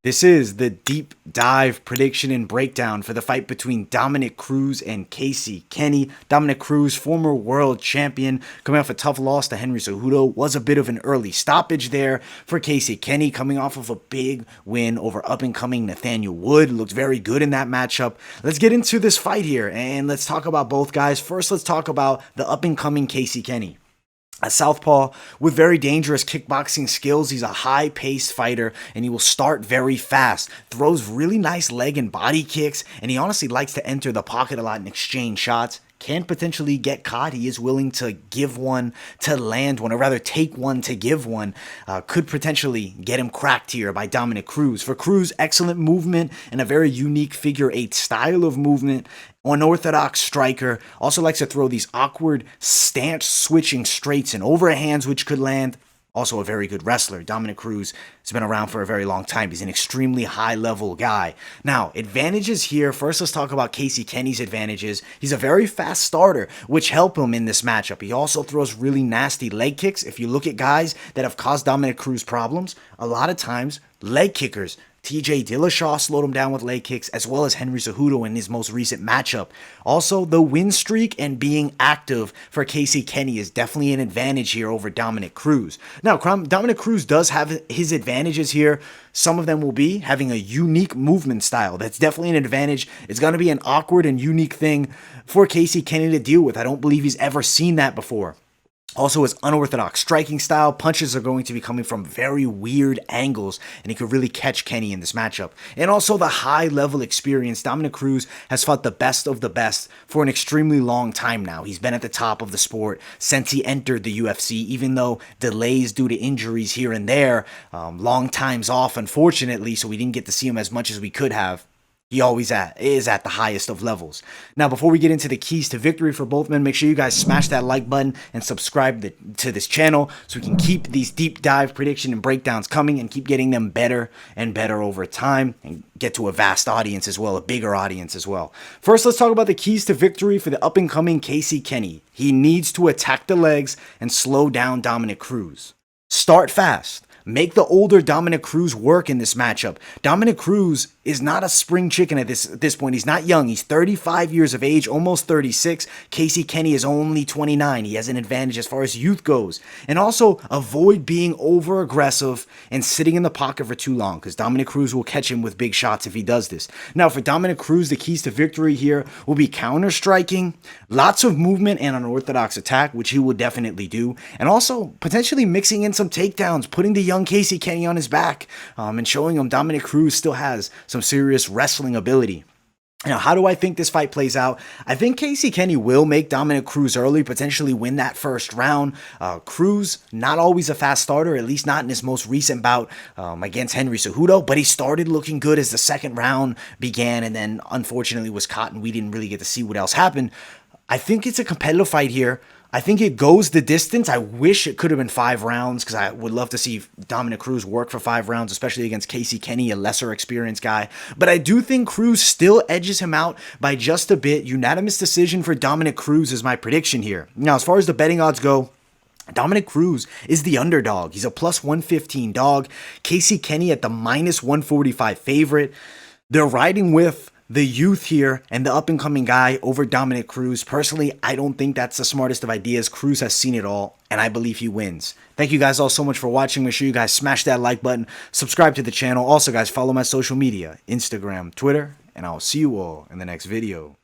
This is the deep dive prediction and breakdown for the fight between Dominick Cruz and Casey Kenney. Dominick Cruz, former world champion, coming off a tough loss to Henry Cejudo, was a bit of an early stoppage there for Casey Kenney, coming off of a big win over up-and-coming Nathaniel Wood. Looked very good in that matchup. Let's get into this fight here, and let's talk about both guys. First, let's talk about the up-and-coming Casey Kenney. A southpaw with very dangerous kickboxing skills. He's a high-paced fighter, and he will start very fast. Throws really nice leg and body kicks, and he honestly likes to enter the pocket a lot and exchange shots. Can potentially get caught. He is willing to give one to land one, or rather take one to give one. Could potentially get him cracked here by Dominick Cruz. For Cruz, excellent movement and a very unique figure eight style of movement. Unorthodox striker. Also likes to throw these awkward stance switching straights and overhands which could land. Also a very good wrestler. Dominick Cruz has been around for a very long time. He's an extremely high-level guy. Now, advantages here. First, let's talk about Casey Kenney's advantages. He's a very fast starter, which help him in this matchup. He also throws really nasty leg kicks. If you look at guys that have caused Dominick Cruz problems, a lot of times, leg kickers. TJ Dillashaw slowed him down with leg kicks, as well as Henry Cejudo in his most recent matchup. Also, the win streak and being active for Casey Kenney is definitely an advantage here over Dominick Cruz. Now, Dominick Cruz does have his advantages here. Some of them will be having a unique movement style. That's definitely an advantage. It's going to be an awkward and unique thing for Casey Kenney to deal with. I don't believe he's ever seen that before. Also, his unorthodox striking style. Punches are going to be coming from very weird angles, and he could really catch Kenney in this matchup. And also the high-level experience. Dominick Cruz has fought the best of the best for an extremely long time now. He's been at the top of the sport since he entered the UFC, even though delays due to injuries here and there, long times off, unfortunately, so we didn't get to see him as much as we could have. He always is at the highest of levels. Now, before we get into the keys to victory for both men, make sure you guys smash that like button and subscribe to this channel so we can keep these deep dive prediction and breakdowns coming and keep getting them better and better over time and get to a vast audience as well, a bigger audience as well. First, let's talk about the keys to victory for the up-and-coming Casey Kenney. He needs to attack the legs and slow down Dominick Cruz. Start fast. Make the older Dominick Cruz work in this matchup. Dominick Cruz is not a spring chicken at this point. He's not young. He's 35 years of age, almost 36. Casey Kenney is only 29. He has an advantage as far as youth goes. And also, avoid being over-aggressive and sitting in the pocket for too long, because Dominick Cruz will catch him with big shots if he does this. Now, for Dominick Cruz, the keys to victory here will be counter-striking, lots of movement and unorthodox attack, which he will definitely do, and also potentially mixing in some takedowns, putting the young Casey Kenney on his back, and showing him Dominick Cruz still has some serious wrestling ability. Now, how do I think this fight plays out? I think Casey Kenney will make Dominick Cruz early, potentially win that first round. Cruz, not always a fast starter, at least not in his most recent bout against Henry Cejudo, but he started looking good as the second round began and then unfortunately was caught and we didn't really get to see what else happened. I think it's a competitive fight here. I think it goes the distance. I wish it could have been 5 rounds because I would love to see Dominick Cruz work for 5 rounds, especially against Casey Kenney, a lesser experienced guy. But I do think Cruz still edges him out by just a bit. Unanimous decision for Dominick Cruz is my prediction here. Now, as far as the betting odds go, Dominick Cruz is the underdog. He's a plus 115 dog. Casey Kenney at the minus 145 favorite. They're riding with the youth here and the up-and-coming guy over Dominick Cruz. Personally, I don't think that's the smartest of ideas. Cruz has seen it all, and I believe he wins. Thank you guys all so much for watching. Make sure you guys smash that like button, subscribe to the channel. Also, guys, follow my social media, Instagram, Twitter, and I'll see you all in the next video.